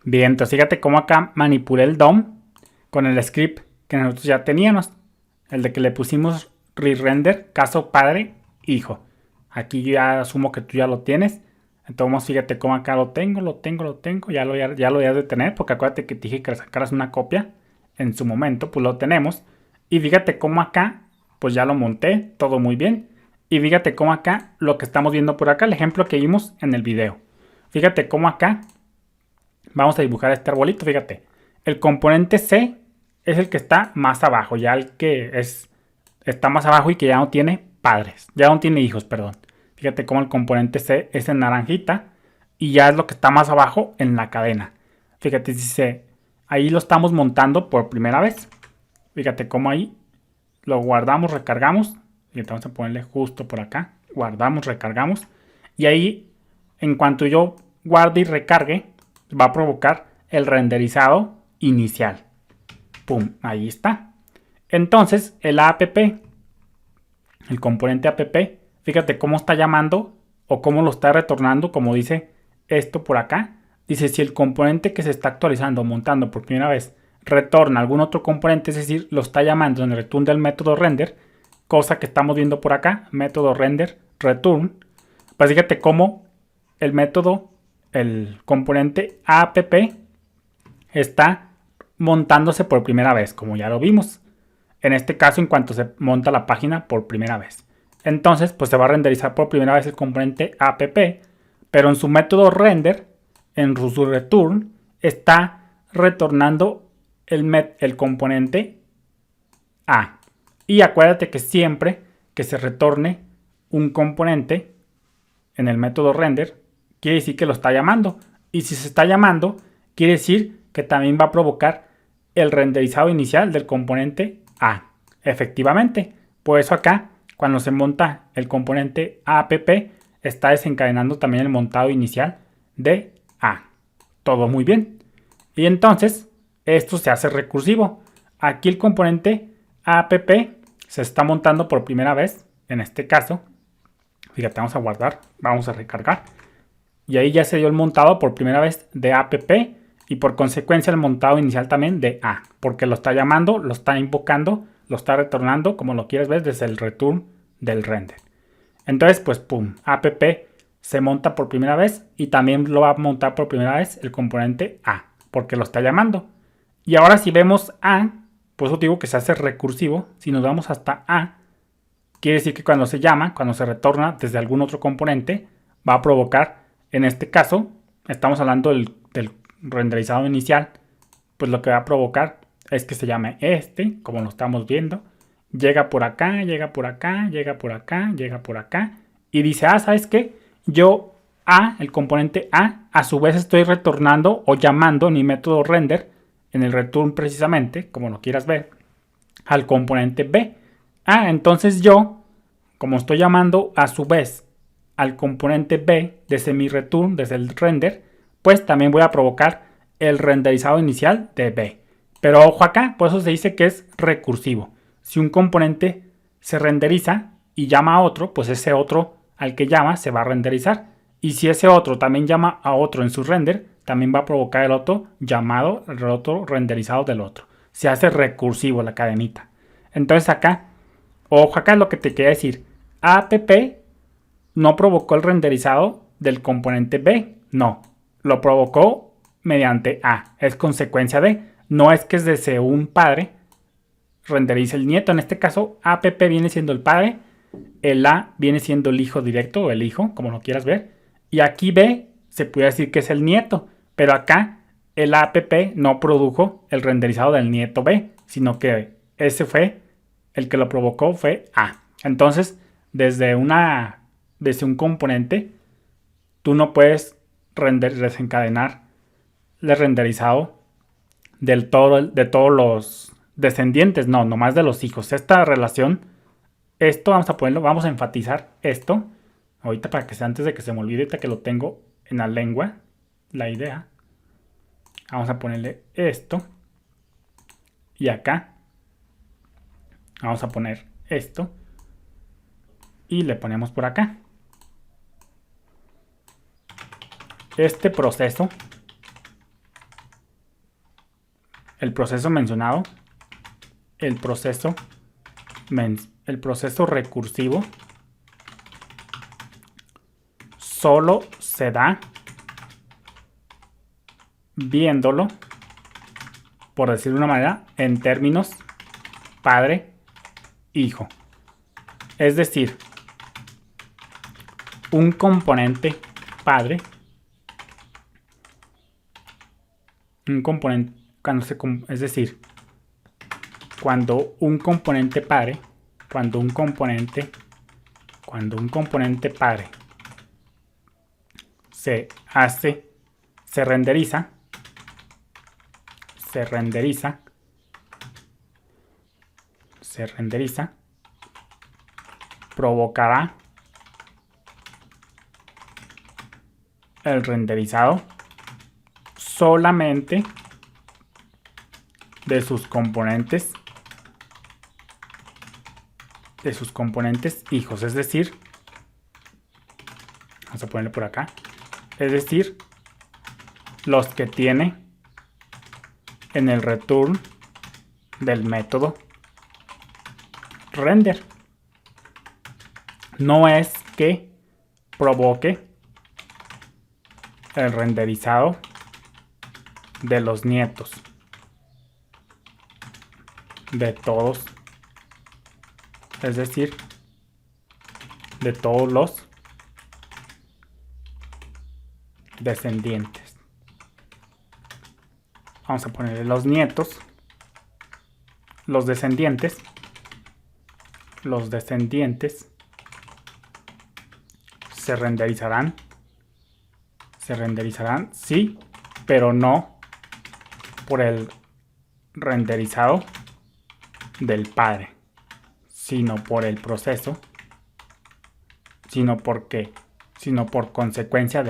Bien, entonces fíjate cómo acá manipulé el DOM con el script que nosotros ya teníamos. El de que le pusimos re-render, caso padre, hijo. Aquí yo ya asumo que tú ya lo tienes. Entonces fíjate cómo acá lo tengo. Ya lo debes de tener, porque acuérdate que te dije que le sacaras una copia. En su momento, pues lo tenemos. Y fíjate cómo acá, pues ya lo monté, todo muy bien. Y fíjate cómo acá, lo que estamos viendo por acá, el ejemplo que vimos en el video. Fíjate cómo acá, vamos a dibujar este arbolito, fíjate. El componente C es el que está más abajo, ya el que está más abajo y que ya no tiene padres, ya no tiene hijos, perdón. Fíjate cómo el componente C es en naranjita y ya es lo que está más abajo en la cadena. Fíjate, dice, ahí lo estamos montando por primera vez. Fíjate cómo ahí lo guardamos, recargamos. Y vamos a ponerle justo por acá. Guardamos, recargamos. Y ahí, en cuanto yo guarde y recargue, va a provocar el renderizado inicial. Pum, ahí está. Entonces, el app, el componente app, fíjate cómo está llamando o cómo lo está retornando, como dice esto por acá. Dice, si el componente que se está actualizando o montando por primera vez retorna algún otro componente, es decir, lo está llamando en el return del método render, cosa que estamos viendo por acá, método render return, pues fíjate cómo el método, el componente app está montándose por primera vez, como ya lo vimos. En este caso, en cuanto se monta la página por primera vez. Entonces, pues se va a renderizar por primera vez el componente app, pero en su método render, en su return, está retornando el componente A. Y acuérdate que siempre que se retorne un componente en el método render, quiere decir que lo está llamando. Y si se está llamando, quiere decir que también va a provocar el renderizado inicial del componente A. Efectivamente, por eso acá, cuando se monta el componente app, está desencadenando también el montado inicial de A. Todo muy bien. Y entonces, esto se hace recursivo. Aquí el componente app se está montando por primera vez. En este caso, fíjate, vamos a guardar, vamos a recargar. Y ahí ya se dio el montado por primera vez de app y por consecuencia el montado inicial también de A. Porque lo está llamando, lo está invocando, lo está retornando, como lo quieres ver, desde el return del render. Entonces, pues pum, app se monta por primera vez y también lo va a montar por primera vez el componente A, porque lo está llamando. Y ahora si vemos A, por eso digo que se hace recursivo. Si nos vamos hasta A, quiere decir que cuando se llama, cuando se retorna desde algún otro componente, va a provocar, en este caso, estamos hablando del renderizado inicial, pues lo que va a provocar es que se llame este, como lo estamos viendo. Llega por acá, llega por acá, llega por acá, llega por acá. Y dice, ¿sabes qué? Yo A, el componente A su vez estoy retornando o llamando en mi método render, en el return precisamente, como lo quieras ver, al componente B. Entonces yo, como estoy llamando a su vez al componente B desde mi return, desde el render, pues también voy a provocar el renderizado inicial de B. Pero ojo acá, por eso se dice que es recursivo. Si un componente se renderiza y llama a otro, pues ese otro al que llama se va a renderizar. Y si ese otro también llama a otro en su render, también va a provocar el otro llamado, el otro renderizado del otro. Se hace recursivo la cadenita. Entonces acá, ojo acá es lo que te quería decir. app no provocó el renderizado del componente B. No, lo provocó mediante A. Es consecuencia de. No es que desde un padre renderice el nieto. En este caso, app viene siendo el padre. El A viene siendo el hijo directo o el hijo, como lo quieras ver. Y aquí B se puede decir que es el nieto. Pero acá el app no produjo el renderizado del nieto B, sino que ese fue el que lo provocó, fue A. Entonces, desde un componente, tú no puedes desencadenar el renderizado de todos los descendientes, no, nomás de los hijos. Esta relación, esto vamos a ponerlo, vamos a enfatizar esto, ahorita para que sea antes de que se me olvide, ahorita que lo tengo en la lengua, la idea. Vamos a ponerle esto. Y acá vamos a poner esto. Y le ponemos por acá. Este proceso el proceso mencionado, el proceso recursivo solo se da viéndolo, por decir de una manera, en términos padre-hijo. Es decir, un componente padre, cuando un componente padre se renderiza, provocará el renderizado solamente de sus componentes hijos, es decir, vamos a ponerle por acá, es decir, los que tiene en el return del método render. No es que provoque el renderizado de los nietos, de todos, es decir, de todos los descendientes. Vamos a ponerle los nietos, los descendientes se renderizarán, sí, pero no por el renderizado del padre, sino por el proceso, sino por consecuencia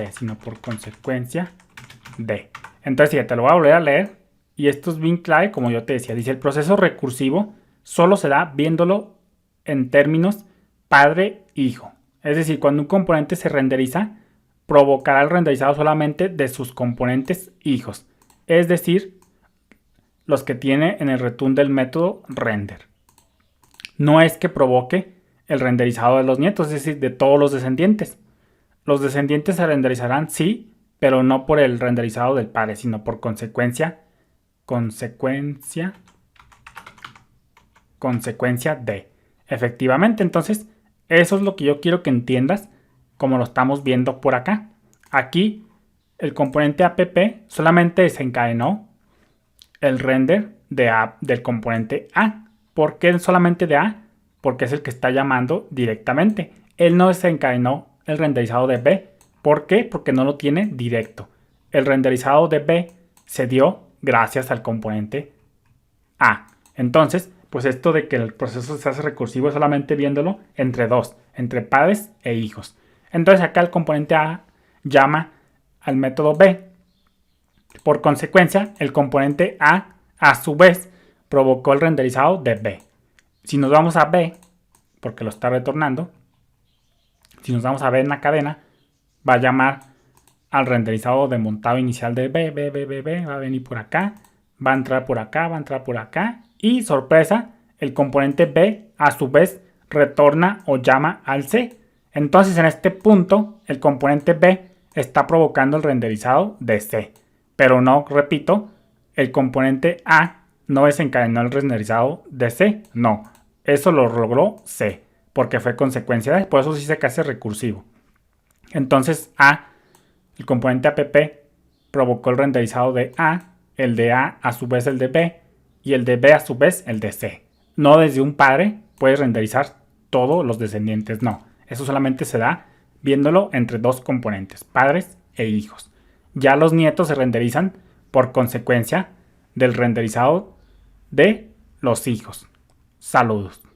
de. Entonces ya te lo voy a volver a leer, y esto es bien clave, como yo te decía. Dice: el proceso recursivo solo se da viéndolo en términos padre-hijo. Es decir, cuando un componente se renderiza, provocará el renderizado solamente de sus componentes hijos, es decir, los que tiene en el return del método render. No es que provoque el renderizado de los nietos, es decir, de todos los descendientes. Los descendientes se renderizarán, sí, pero no por el renderizado del padre, sino por consecuencia de. Efectivamente, entonces, eso es lo que yo quiero que entiendas, como lo estamos viendo por acá. Aquí, el componente app solamente desencadenó el render del componente A. ¿Por qué solamente de A? Porque es el que está llamando directamente. Él no desencadenó el renderizado de B. ¿Por qué? Porque no lo tiene directo. El renderizado de B se dio gracias al componente A. Entonces, pues esto de que el proceso se hace recursivo es solamente viéndolo entre padres e hijos. Entonces acá el componente A llama al método B. Por consecuencia, el componente a su vez, provocó el renderizado de B. Si nos vamos a B, porque lo está retornando, si nos vamos a B en la cadena, va a llamar al renderizado de montado inicial de B, va a venir por acá, va a entrar por acá, y sorpresa, el componente B a su vez retorna o llama al C. Entonces en este punto, el componente B está provocando el renderizado de C. Pero no, repito, el componente A no desencadenó el renderizado de C. No, eso lo logró C, porque fue consecuencia de, por eso sí se hace recursivo. Entonces el componente app provocó el renderizado de A, el de A su vez el de B, y el de B a su vez el de C. No desde un padre puedes renderizar todos los descendientes, no. Eso solamente se da viéndolo entre dos componentes, padres e hijos. Ya los nietos se renderizan por consecuencia del renderizado de los hijos. Saludos.